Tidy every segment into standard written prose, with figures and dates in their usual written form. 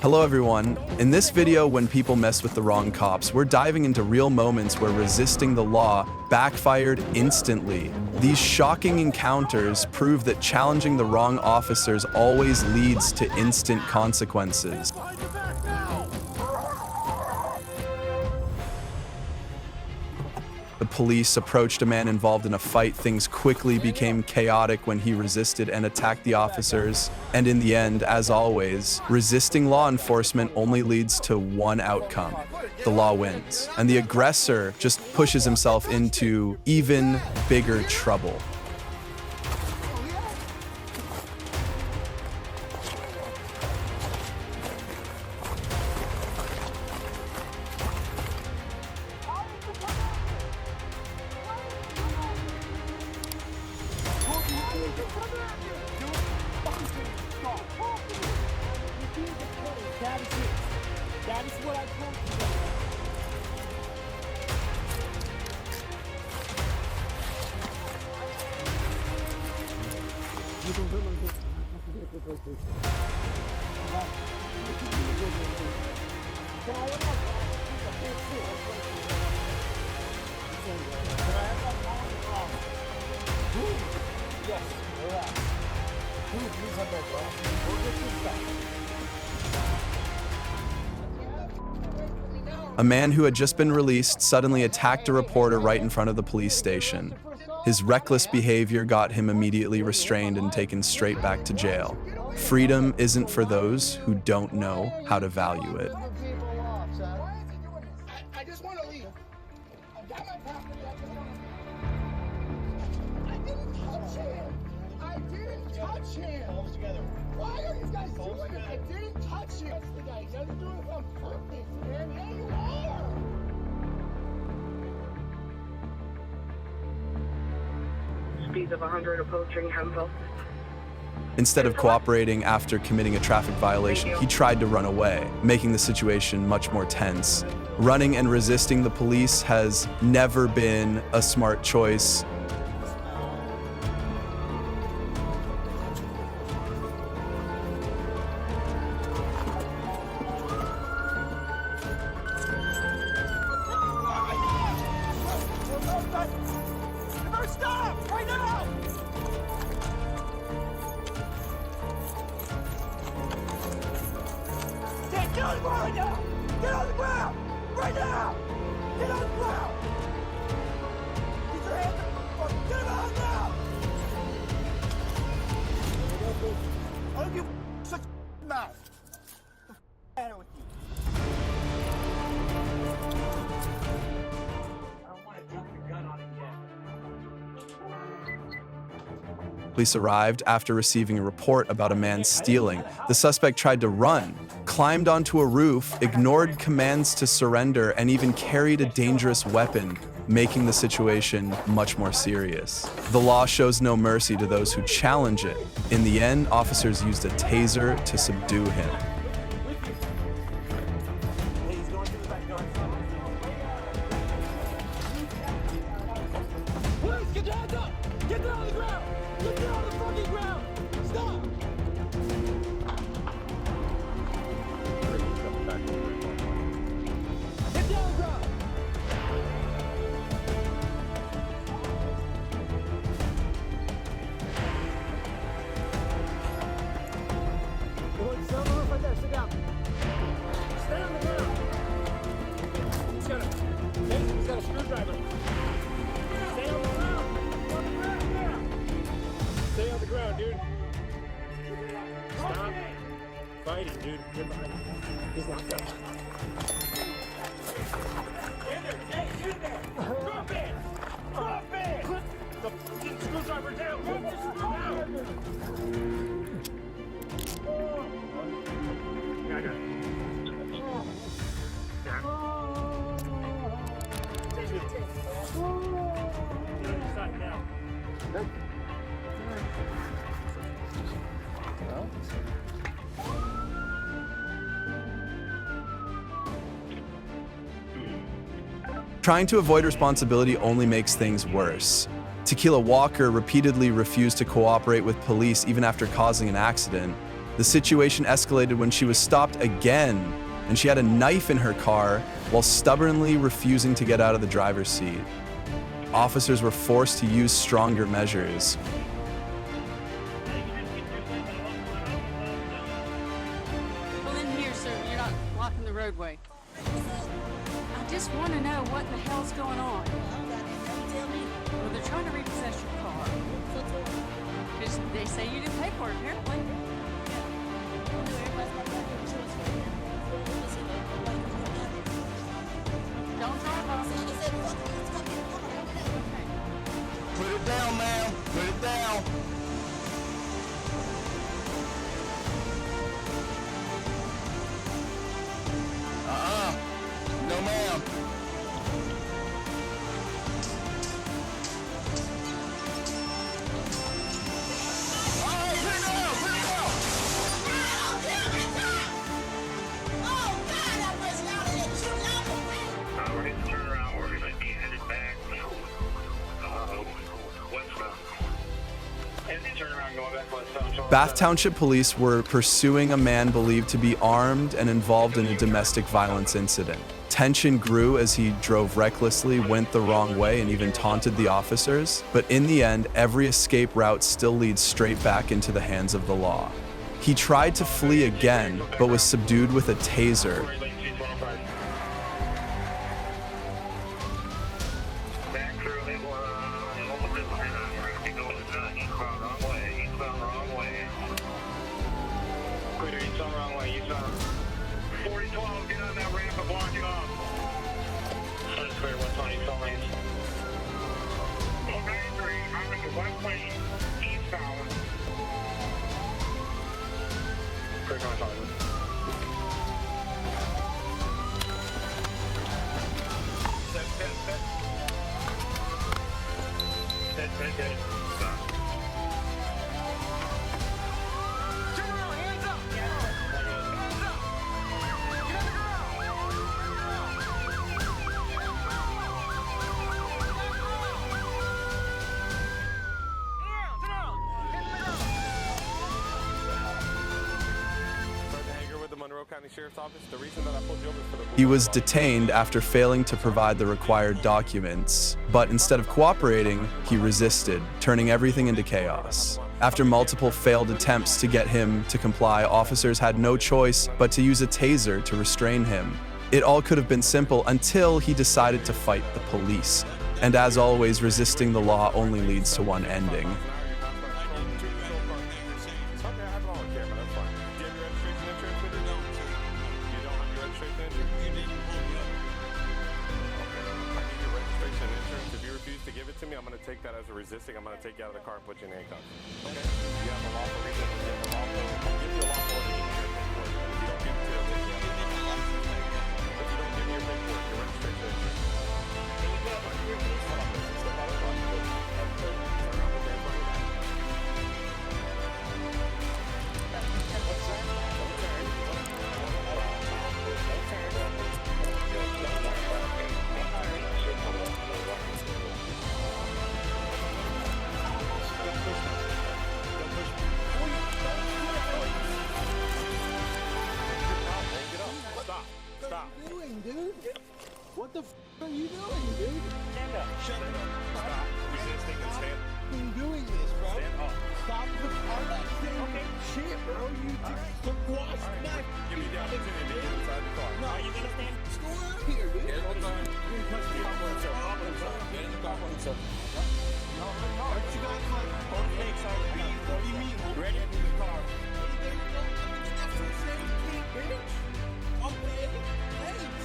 Hello everyone. In this video, when people mess with the wrong cops, we're diving into real moments where resisting the law backfired instantly. These shocking encounters prove that challenging the wrong officers always leads to instant consequences. The police approached a man involved in a fight. Things quickly became chaotic when he resisted and attacked the officers. And in the end, as always, resisting law enforcement only leads to one outcome. The law wins. And the aggressor just pushes himself into even bigger trouble. That is what I told you. Yes, relax. Please have that, bro. We'll get you back. A man who had just been released suddenly attacked a reporter right in front of the police station. His reckless behavior got him immediately restrained and taken straight back to jail. Freedom isn't for those who don't know how to value it. I just want to leave. I've got my property. I didn't touch him. I didn't touch him. Hold it together. Why are these guys doing it? I didn't touch him. That's the guy. You guys are doing it on purpose, man. Yeah, you are. Speeds of 100 approaching Hemphill. Instead of cooperating after committing a traffic violation, he tried to run away, making the situation much more tense. Running and resisting the police has never been a smart choice. Stop right now! Get on the ground right now! Get on the ground! Right now! Get on the ground! Get your hands up! Get on now! I don't give a such a mouth. The matter with you? I don't want to jump the gun on him yet. Police arrived after receiving a report about a man stealing. The suspect tried to run, climbed onto a roof, ignored commands to surrender, and even carried a dangerous weapon, making the situation much more serious. The law shows no mercy to those who challenge it. In the end, officers used a taser to subdue him. Get your hands up! Get down on the ground! Get down on the fucking ground! Stop! Get down on the ground! Sit on the roof right there. Sit down. Stay on the ground. He's got a screwdriver. Stay on the ground. Stay on the ground, dude. Stop fighting, dude. Get behind him. He's knocked out. In there, Jay, in there. Drop it. Drop it. Put the fucking screwdriver down. Put the screwdriver down. Yeah, I got it. Yeah. Take it. Side down. Trying to avoid responsibility only makes things worse. Tequila Walker repeatedly refused to cooperate with police even after causing an accident. The situation escalated when she was stopped again, and she had a knife in her car while stubbornly refusing to get out of the driver's seat. Officers were forced to use stronger measures. Pull in here, sir. You're not blocking the roadway. I just want to know what the hell's going on. Well, they're trying to repossess your car. They say you didn't pay for it, apparently. Don't drive off. Put it down, ma'am. Put it down. No, ma'am. We're going to turn around. We're going to be headed back westbound. And then turn around going back westbound. Bath Township Police were pursuing a man believed to be armed and involved in a domestic violence incident. Tension grew as he drove recklessly, went the wrong way, and even taunted the officers. But in the end, every escape route still leads straight back into the hands of the law. He tried to flee again, but was subdued with a taser. Back through it. Eastbound wrong way. Eastbound wrong way. Quitter, eastbound wrong way. Eastbound. 4012, get on that ramp and block it off. Sun Square, 120, eastbound lanes. 193, I'm in the west lane, eastbound. Quick on target. Set. Stop. Turn around, hands up. Hands up. Get on the He was detained after failing to provide the required documents, but instead of cooperating, he resisted, turning everything into chaos. After multiple failed attempts to get him to comply, officers had no choice but to use a taser to restrain him. It all could have been simple until he decided to fight the police. And as always, resisting the law only leads to one ending. I'm going to take that as a resisting. I'm going to take you out of the car and put you in handcuffs. Okay? You have a lawful reason to get the lawful. I'll give you a lawful order to give me your paperwork. If you don't give it to me, if you don't give me your paperwork, your registration insurance. Can you get up under your police? Hold on, let's step out of the car. Turn around, put your hands behind your back. What's that? Don't turn. What the f are you doing, dude? Stand up. Shut up. Stop. Resisting and stand. I'm doing this, bro. Stand up. Stop the car. Okay. Shit, bro. You just squashed my... Give me the opportunity to get inside the car. No, Are you gonna stand? what's going on here, dude? Get in the car. Pop himself. Get in the car for himself. Aren't you guys like... Hold the legs out. What do you mean? Ready? In the car. There you go. Let me get that first aid kit, bitch. Okay. Thanks.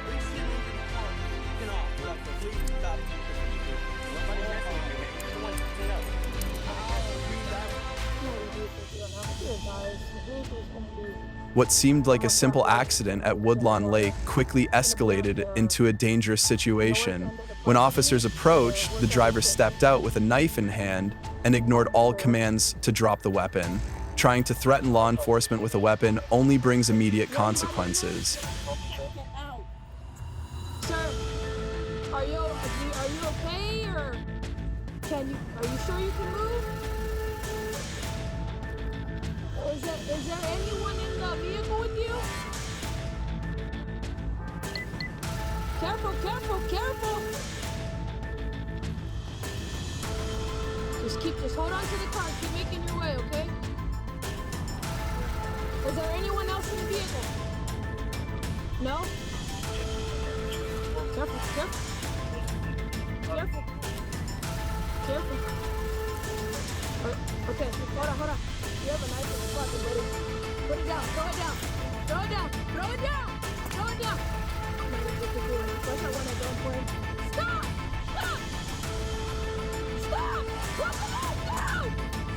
Bring shit into the car. Get off. Please stop. Nobody messing with you, man. You're the one sitting up. What seemed like a simple accident at Woodlawn Lake quickly escalated into a dangerous situation. When officers approached, the driver stepped out with a knife in hand and ignored all commands to drop the weapon. Trying to threaten law enforcement with a weapon only brings immediate consequences. Sir, are you okay, or are you sure you can move? Is there anyone in the vehicle with you? Careful, careful, careful! Just hold on to the car. Keep making your way, okay? Is there anyone else in the vehicle? No? Careful, careful. Careful. Careful. Okay, hold on. You have a knife in the pocket, buddy. Put it down, throw it down. Throw it down, throw it down, throw it down. I'm not gonna get the door. That's not when I go for him. Stop! Stop! Stop! Put the knife down!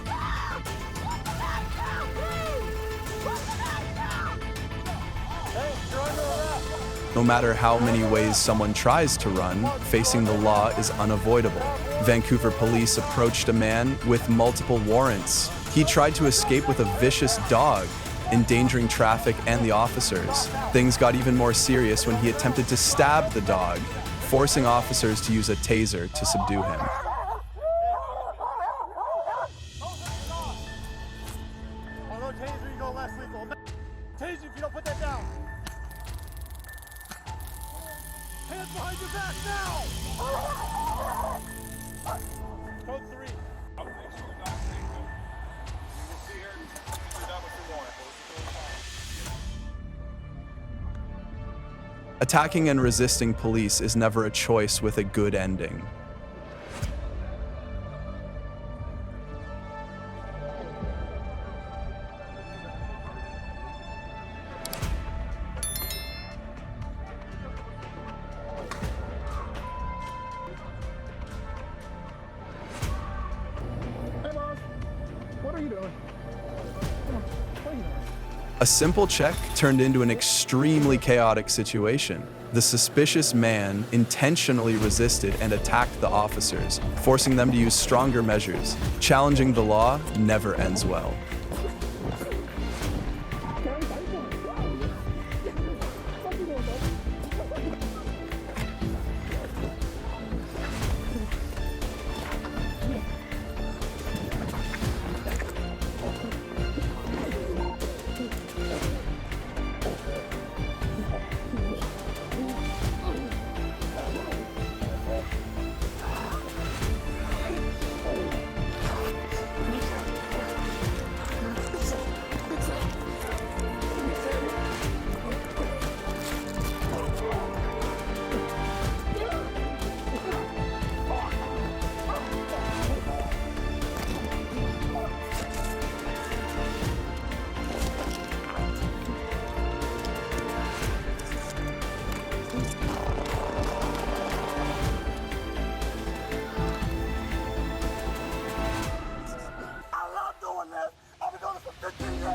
Stop! Put the knife down, please! Put the knife down! Hey, you're under arrest. No matter how many ways someone tries to run, facing the law is unavoidable. Vancouver police approached a man with multiple warrants. He tried to escape with a vicious dog, endangering traffic and the officers. Things got even more serious when he attempted to stab the dog, forcing officers to use a taser to subdue him. Oh, no taser, you go less lethal. Taser if you don't put that down. Hands behind your back now! Code 3. Attacking and resisting police is never a choice with a good ending. Hey, Mom. What are you doing? Come on. What are you doing? A simple check turned into an extremely chaotic situation. The suspicious man intentionally resisted and attacked the officers, forcing them to use stronger measures. Challenging the law never ends well.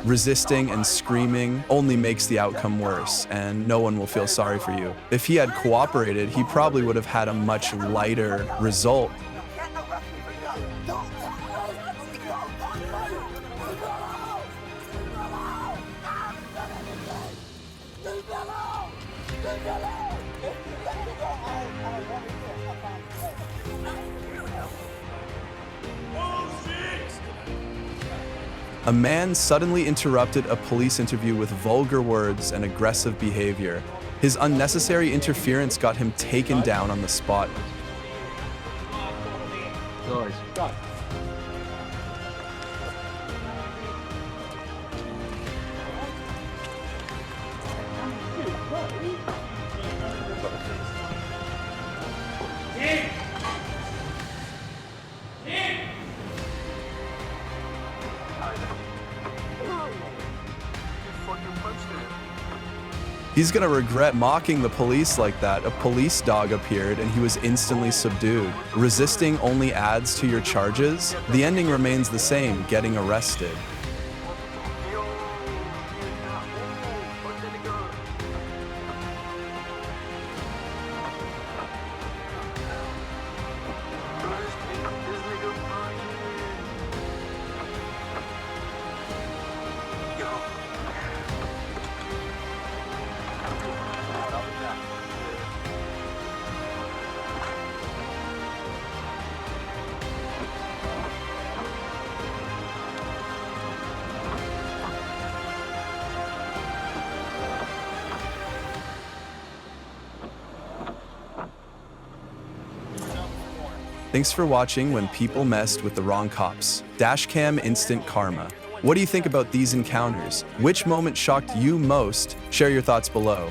Resisting and screaming only makes the outcome worse, and no one will feel sorry for you. If he had cooperated, he probably would have had a much lighter result. A man suddenly interrupted a police interview with vulgar words and aggressive behavior. His unnecessary interference got him taken down on the spot. He's gonna regret mocking the police like that. A police dog appeared and he was instantly subdued. Resisting only adds to your charges. The ending remains the same, getting arrested. Thanks for watching When People Messed with the Wrong Cops. Dashcam Instant Karma. What do you think about these encounters? Which moment shocked you most? Share your thoughts below.